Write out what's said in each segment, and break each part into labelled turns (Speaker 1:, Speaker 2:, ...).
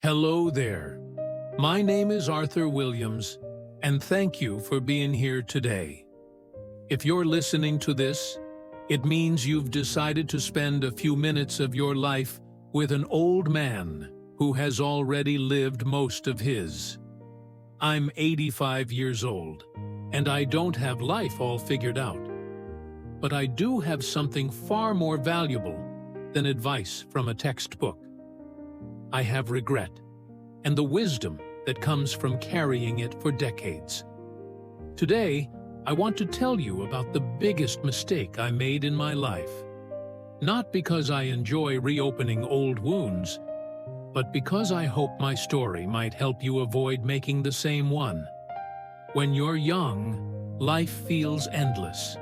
Speaker 1: Hello there. My name is Arthur Williams, and thank you for being here today. If you're listening to this, it means you've decided to spend a few minutes of your life with an old man who has already lived most of his. I'm 85 years old, and I don't have life all figured out. But I do have something far more valuable than advice from a textbook. I have regret, and the wisdom that comes from carrying it for decades. Today, I want to tell you about the biggest mistake I made in my life. Not because I enjoy reopening old wounds, but because I hope my story might help you avoid making the same one. When you're young, life feels endless.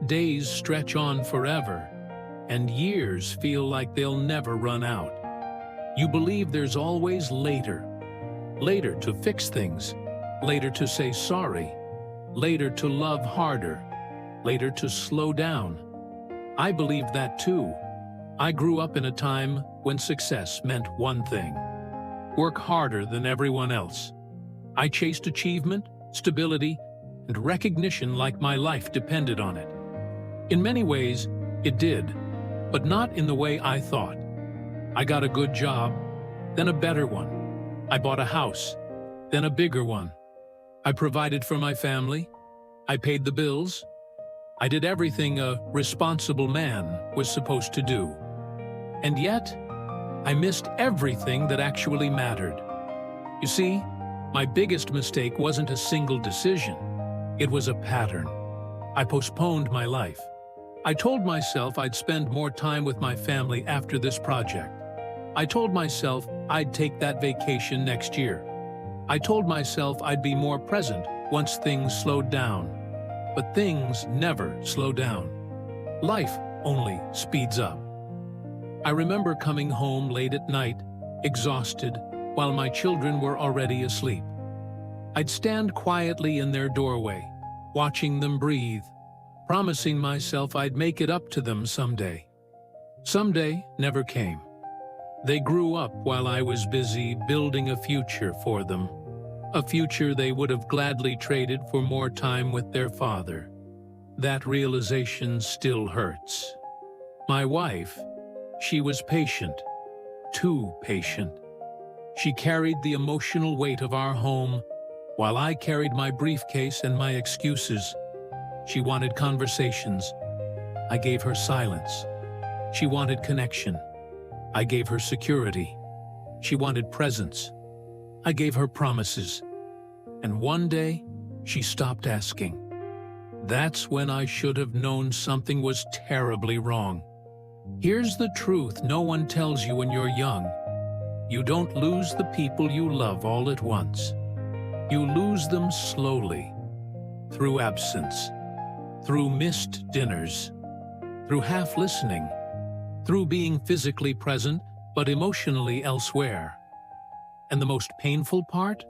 Speaker 1: Days stretch on forever, and years feel like they'll never run out. You believe there's always later. Later to fix things, later to say sorry, later to love harder, later to slow down. I believed that too. I grew up in a time when success meant one thing: work harder than everyone else. I chased achievement, stability, and recognition like my life depended on it. In many ways, it did, but not in the way I thought. I got a good job, then a better one. I bought a house, then a bigger one. I provided for my family. I paid the bills. I did everything a responsible man was supposed to do. And yet, I missed everything that actually mattered. You see, my biggest mistake wasn't a single decision. It was a pattern. I postponed my life. I told myself I'd spend more time with my family after this project. I told myself I'd take that vacation next year. I told myself I'd be more present once things slowed down. But things never slow down. Life only speeds up. I remember coming home late at night, exhausted, while my children were already asleep. I'd stand quietly in their doorway, watching them breathe, promising myself I'd make it up to them someday. Someday never came. They grew up while I was busy building a future for them, a future they would have gladly traded for more time with their father. That realization still hurts. My wife, she was patient, too patient. She carried the emotional weight of our home while I carried my briefcase and my excuses. She wanted conversations. I gave her silence. She wanted connection. I gave her security. She wanted presence. I gave her promises. And one day, she stopped asking. That's when I should have known something was terribly wrong. Here's the truth no one tells you when you're young. You don't lose the people you love all at once. You lose them slowly, through absence, through missed dinners, through half listening, through being physically present but emotionally elsewhere. And the most painful part?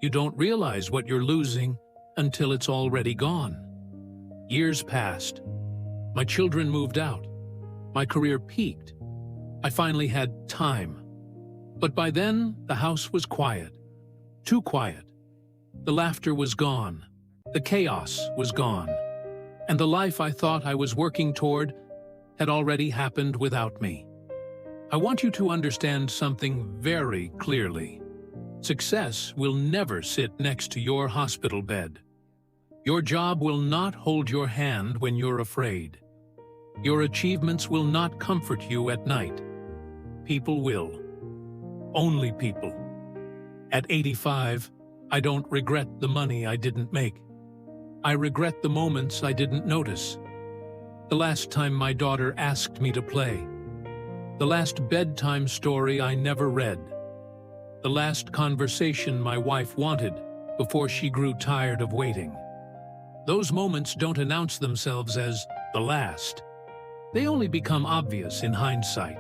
Speaker 1: You don't realize what you're losing until it's already gone. Years passed. My children moved out. My career peaked. I finally had time. But by then, the house was quiet. Too quiet. The laughter was gone. The chaos was gone. And the life I thought I was working toward had already happened without me. I want you to understand something very clearly. Success will never sit next to your hospital bed. Your job will not hold your hand when you're afraid. Your achievements will not comfort you at night. People will. Only people. At 85, I don't regret the money I didn't make. I regret the moments I didn't notice. The last time my daughter asked me to play. The last bedtime story I never read. The last conversation my wife wanted before she grew tired of waiting. Those moments don't announce themselves as the last. They only become obvious in hindsight.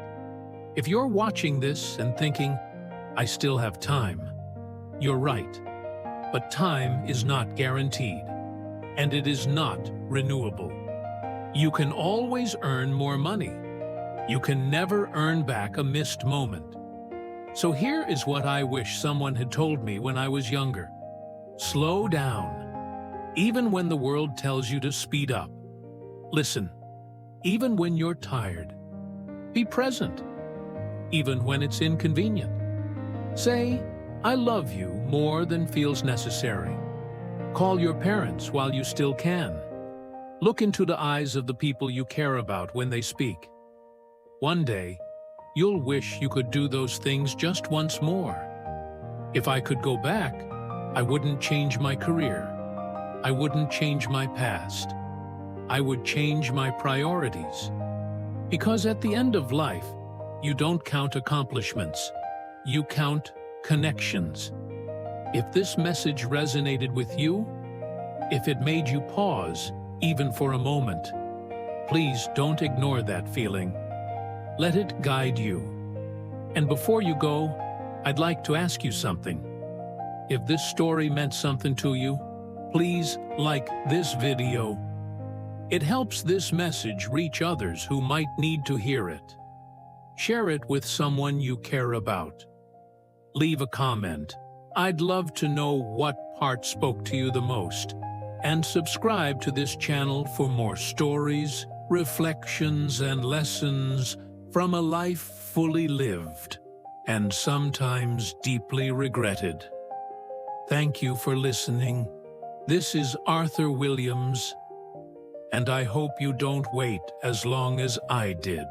Speaker 1: If you're watching this and thinking, I still have time, you're right. But time is not guaranteed, and it is not renewable. You can always earn more money. You can never earn back a missed moment. So here is what I wish someone had told me when I was younger. Slow down. Even when the world tells you to speed up. Listen. Even when you're tired. Be present. Even when it's inconvenient. Say, I love you more than feels necessary. Call your parents while you still can. Look into the eyes of the people you care about when they speak. One day, you'll wish you could do those things just once more. If I could go back, I wouldn't change my career. I wouldn't change my past. I would change my priorities. Because at the end of life, you don't count accomplishments. You count connections. If this message resonated with you, if it made you pause, even for a moment, please don't ignore that feeling. Let it guide you. And before you go, I'd like to ask you something. If this story meant something to you, please like this video. It helps this message reach others who might need to hear it. Share it with someone you care about. Leave a comment. I'd love to know what part spoke to you the most. And subscribe to this channel for more stories, reflections, and lessons from a life fully lived and sometimes deeply regretted. Thank you for listening. This is Arthur Williams, and I hope you don't wait as long as I did.